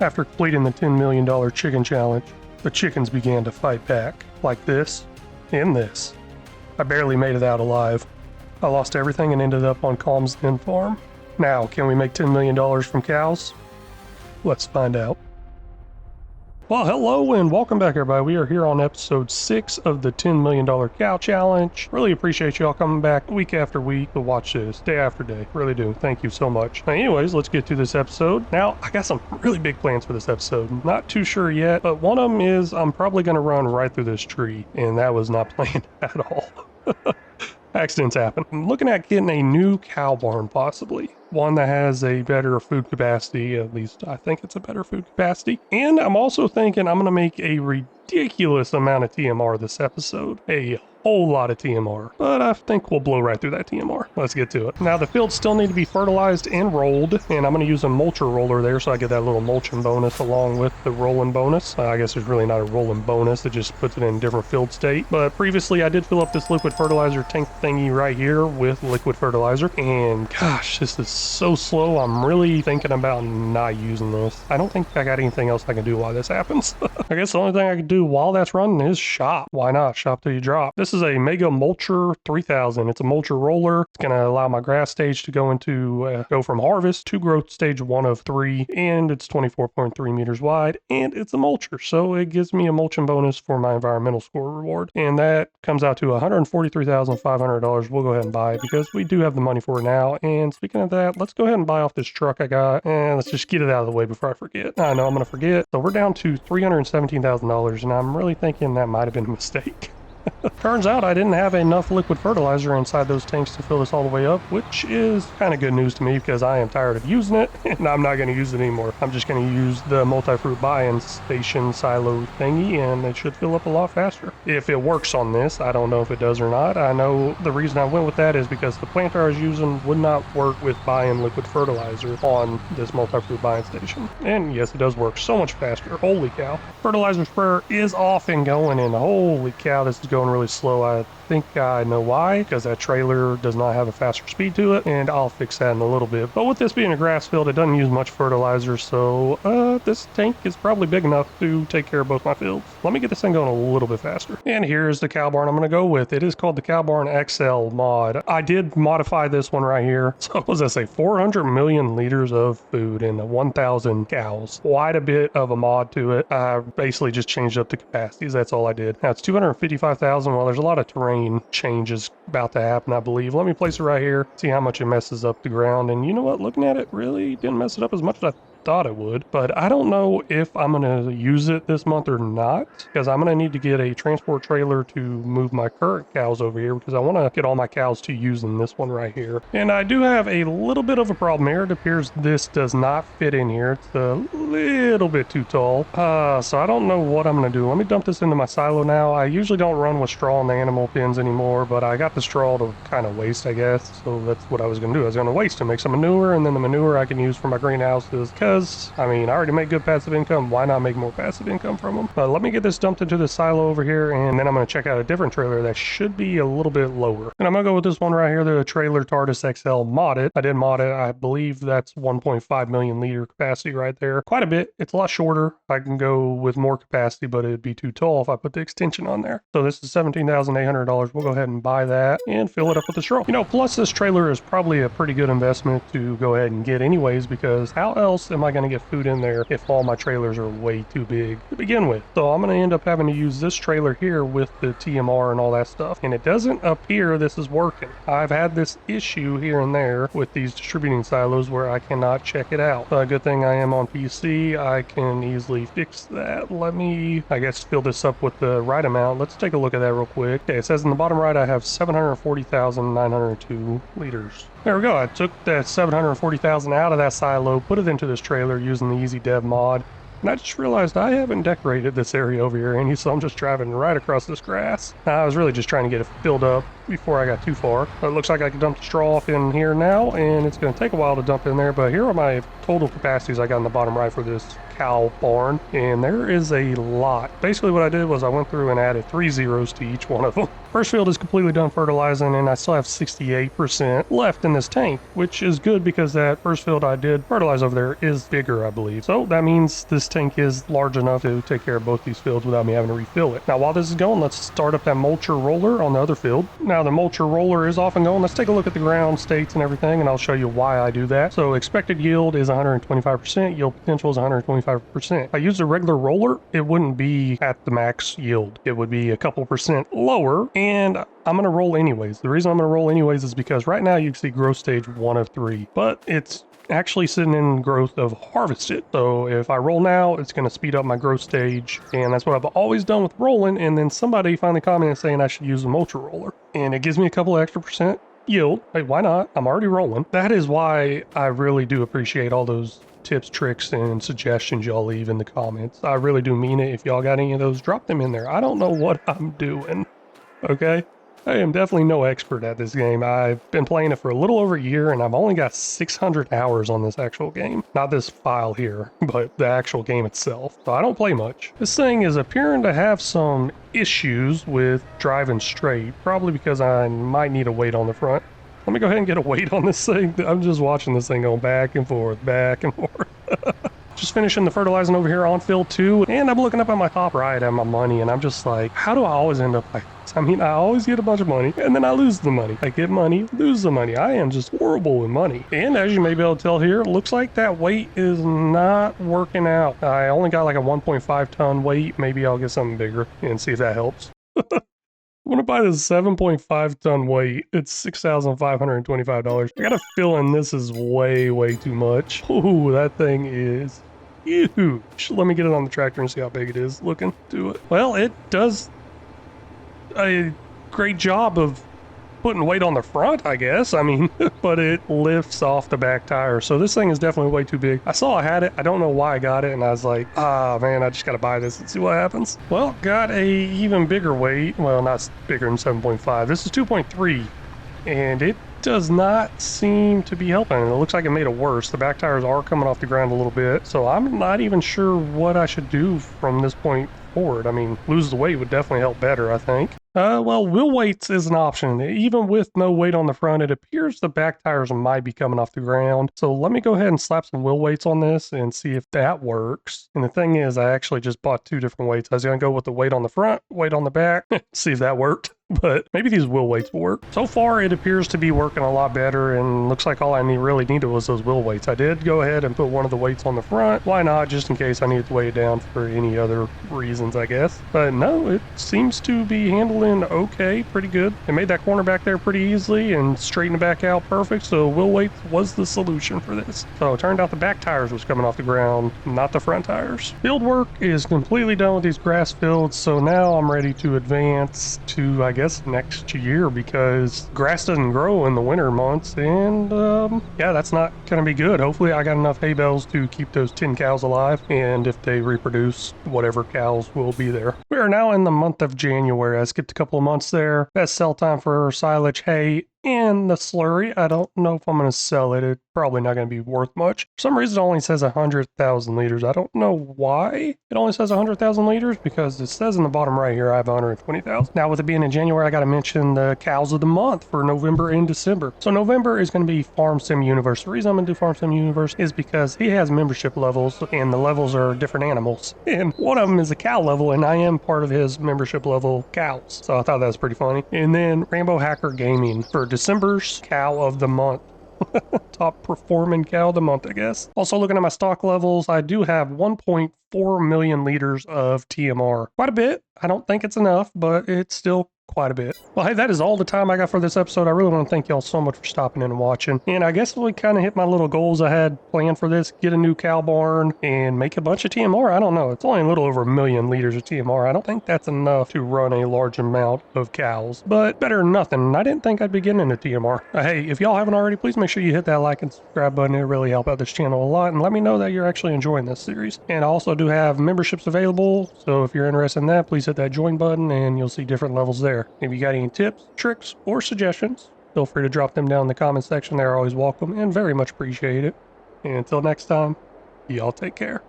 After completing the $10 million chicken challenge, the chickens began to fight back, like this and this. I barely made it out alive. I lost everything and ended up on Calmsden Farm. Now, can we make $10 million from cows? Let's find out. Well, hello and welcome back, everybody. We are here on episode 6 of the $10 million cow challenge. Really appreciate y'all coming back week after week to watch this, day after day. Really do. Thank you so much. Now, anyways, let's get to this episode. Now, I got some really big plans for this episode. Not too sure yet, but one of them is I'm probably going to run right through this tree, and that was not planned at all. Accidents happen. I'm looking at getting a new cow barn, possibly. One that has a better food capacity, at least I think it's a better food capacity. And I'm also thinking I'm going to make a ridiculous amount of TMR this episode. A whole lot of TMR, but I think we'll blow right through that TMR. Let's get to it. Now the fields still need to be fertilized and rolled, and I'm going to use a mulcher roller there so I get that little mulching bonus along with the rolling bonus. I guess there's really not a rolling bonus, it just puts it in a different field state. But previously I did fill up this liquid fertilizer tank thingy right here with liquid fertilizer, and gosh, this is so slow. I'm really thinking about not using this. I don't think I got anything else I can do while this happens. I guess the only thing I can do while that's running is shop. Why not? Shop till you drop. This is a Mega Mulcher 3000. It's a mulcher roller. It's going to allow my grass stage to go from harvest to growth stage 1 of 3, and it's 24.3 meters wide, and it's a mulcher, so it gives me a mulching bonus for my environmental score reward, and that comes out to $143,500. We'll go ahead and buy it because we do have the money for it now. And speaking of that, let's go ahead and buy off this truck I got, and let's just get it out of the way before I forget. I know I'm going to forget. So we're down to $317,000, and I'm really thinking that might have been a mistake. Turns out I didn't have enough liquid fertilizer inside those tanks to fill this all the way up, which is kind of good news to me because I am tired of using it and I'm not going to use it anymore. I'm just going to use the multi-fruit buy-in station silo thingy, and it should fill up a lot faster. If it works on this, I don't know if it does or not. I know the reason I went with that is because the planter I was using would not work with buy-in liquid fertilizer on this multi-fruit buy-in station. And yes, it does work so much faster. Holy cow. Fertilizer sprayer is off and going, and holy cow, this is going really slow. I think I know why, because that trailer does not have a faster speed to it, and I'll fix that in a little bit. But with this being a grass field, it doesn't use much fertilizer, so this tank is probably big enough to take care of both my fields. Let me get this thing going a little bit faster. And here's the cow barn I'm going to go with. It is called the Cow Barn XL mod. I did modify this one right here. So what does that say? 400 million liters of food and 1,000 cows. Quite a bit of a mod to it. I basically just changed up the capacities. That's all I did. Now it's 255,000. Well, there's a lot of terrain changes about to happen, I believe. Let me place it right here, see how much it messes up the ground. And you know what? Looking at it, really didn't mess it up as much as I thought it would, but I don't know if I'm going to use it this month or not, because I'm going to need to get a transport trailer to move my current cows over here, because I want to get all my cows to using this one right here. And I do have a little bit of a problem here. It appears this does not fit in here. It's a little bit too tall, so I don't know what I'm going to do. Let me dump this into my silo now. I usually don't run with straw in the animal pens anymore, but I got the straw to kind of waste, I guess, so that's what I was going to do. I was going to waste to make some manure, and then the manure I can use for my greenhouses, because I mean, I already make good passive income. Why not make more passive income from them? But let me get this dumped into the silo over here, and then I'm going to check out a different trailer that should be a little bit lower. And I'm going to go with this one right here, the trailer TARDIS XL modded. I did mod it. I believe that's 1.5 million liter capacity right there. Quite a bit. It's a lot shorter. I can go with more capacity, but it'd be too tall if I put the extension on there. So this is $17,800. We'll go ahead and buy that and fill it up with the straw. You know, plus this trailer is probably a pretty good investment to go ahead and get anyways, because how else am I going to get food in there if all my trailers are way too big to begin with? So I'm going to end up having to use this trailer here with the TMR and all that stuff, and it doesn't appear this is working. I've had this issue here and there with these distributing silos where I cannot check it out. Good thing I am on PC. I can easily fix that. Let me, I guess, fill this up with the right amount. Let's take a look at that real quick. Okay, it says in the bottom right I have 740,902 liters. There we go. I took that 740,000 out of that silo, put it into this trailer using the Easy Dev mod, and I just realized I haven't decorated this area over here any, so I'm just driving right across this grass. I was really just trying to get it filled up before I got too far. It looks like I can dump the straw off in here now, and it's going to take a while to dump in there, but here are my total capacities I got in the bottom right for this cow barn, and there is a lot. Basically what I did was I went through and added 3 zeros to each one of them. First field is completely done fertilizing, and I still have 68% left in this tank, which is good because that first field I did fertilize over there is bigger, I believe. So that means this tank is large enough to take care of both these fields without me having to refill it. Now while this is going, let's start up that mulcher roller on the other field. Now the mulcher roller is off and going. Let's take a look at the ground states and everything, and I'll show you why I do that. So expected yield is 125%, yield potential is 125%. If I used a regular roller, it wouldn't be at the max yield. It would be a couple percent lower, and I'm going to roll anyways. The reason I'm going to roll anyways is because right now you can see growth stage 1 of 3, but it's actually sitting in growth of harvested. So if I roll now, it's going to speed up my growth stage, and that's what I've always done with rolling. And then somebody finally commented saying I should use a mulcher roller, and it gives me a couple of extra percent yield. Hey, why not? I'm already rolling. That is why I really do appreciate all those tips, tricks, and suggestions y'all leave in the comments. I really do mean it. If y'all got any of those, drop them in there. I don't know what I'm doing, okay? I am definitely no expert at this game. I've been playing it for a little over a year, and I've only got 600 hours on this actual game. Not this file here, but the actual game itself. So I don't play much. This thing is appearing to have some issues with driving straight, probably because I might need a weight on the front. Let me go ahead and get a weight on this thing. I'm just watching this thing go back and forth, back and forth. Just finishing the fertilizing over here on field 2, and I'm looking up at my top right at my money, and I'm just like, how do I always end up like this? I mean, I always get a bunch of money, and then I lose the money. I get money, lose the money. I am just horrible with money. And as you may be able to tell here, it looks like that weight is not working out. I only got like a 1.5 ton weight. Maybe I'll get something bigger and see if that helps. I'm gonna buy this 7.5 ton weight. It's $6,525. I got a feeling this is way, way too much. Ooh, that thing is huge. Let me get it on the tractor and see how big it is. Looking to it. Well, it does a great job of putting weight on the front, I guess. I mean, but it lifts off the back tire. So this thing is definitely way too big. I saw I had it. I don't know why I got it. And I was like, ah, man, I just got to buy this and see what happens. Well, got a even bigger weight. Well, not bigger than 7.5. This is 2.3. And it does not seem to be helping. It looks like it made it worse. The back tires are coming off the ground a little bit. So I'm not even sure what I should do from this point forward. I mean, lose the weight would definitely help better, I think. Well, wheel weights is an option. Even with no weight on the front, it appears the back tires might be coming off the ground. So let me go ahead and slap some wheel weights on this and see if that works. And the thing is, I actually just bought 2 different weights. I was going to go with the weight on the front, weight on the back, see if that worked. But maybe these wheel weights will work. So far, it appears to be working a lot better, and looks like all I really needed was those wheel weights. I did go ahead and put one of the weights on the front. Why not? Just in case I needed to weigh it down for any other reasons, I guess. But no, it seems to be handling okay, pretty good. It made that corner back there pretty easily and straightened it back out perfect, so wheel weights was the solution for this. So it turned out the back tires was coming off the ground, not the front tires. Field work is completely done with these grass fields, so now I'm ready to advance to, I guess, next year, because grass doesn't grow in the winter months, and yeah, that's not gonna be good. Hopefully I got enough hay bales to keep those 10 cows alive, and if they reproduce, whatever cows will be there. We are now in the month of January. I skipped a couple of months there. Best sell time for silage, hay, and the slurry. I don't know if I'm going to sell it. It's probably not going to be worth much. For some reason, it only says 100,000 liters. I don't know why it only says 100,000 liters, because it says in the bottom right here I have 120,000. Now, with it being in January, I got to mention the cows of the month for November and December. So November is going to be Farm Sim Universe. The reason I'm going to do Farm Sim Universe is because he has membership levels, and the levels are different animals. And one of them is a cow level, and I am part of his membership level cows. So I thought that was pretty funny. And then Rainbow Hacker Gaming for December's cow of the month. Top performing cow of the month, I guess. Also looking at my stock levels, I do have 1.4 million liters of TMR. Quite a bit. I don't think it's enough, but it's still quite a bit. Well, hey, that is all the time I got for this episode. I really want to thank y'all so much for stopping in and watching. And I guess we kind of hit my little goals I had planned for this. Get a new cow barn and make a bunch of TMR. I don't know. It's only a little over 1 million liters of TMR. I don't think that's enough to run a large amount of cows, but better than nothing. I didn't think I'd be getting into TMR. Hey, if y'all haven't already, please make sure you hit that like and subscribe button. It really help out this channel a lot, and let me know that you're actually enjoying this series. And I also do have memberships available, so if you're interested in that, please hit that join button and you'll see different levels there. there. If you got any tips, tricks, or suggestions, feel free to drop them down in the comment section. They're always welcome and very much appreciated. And until next time, y'all take care.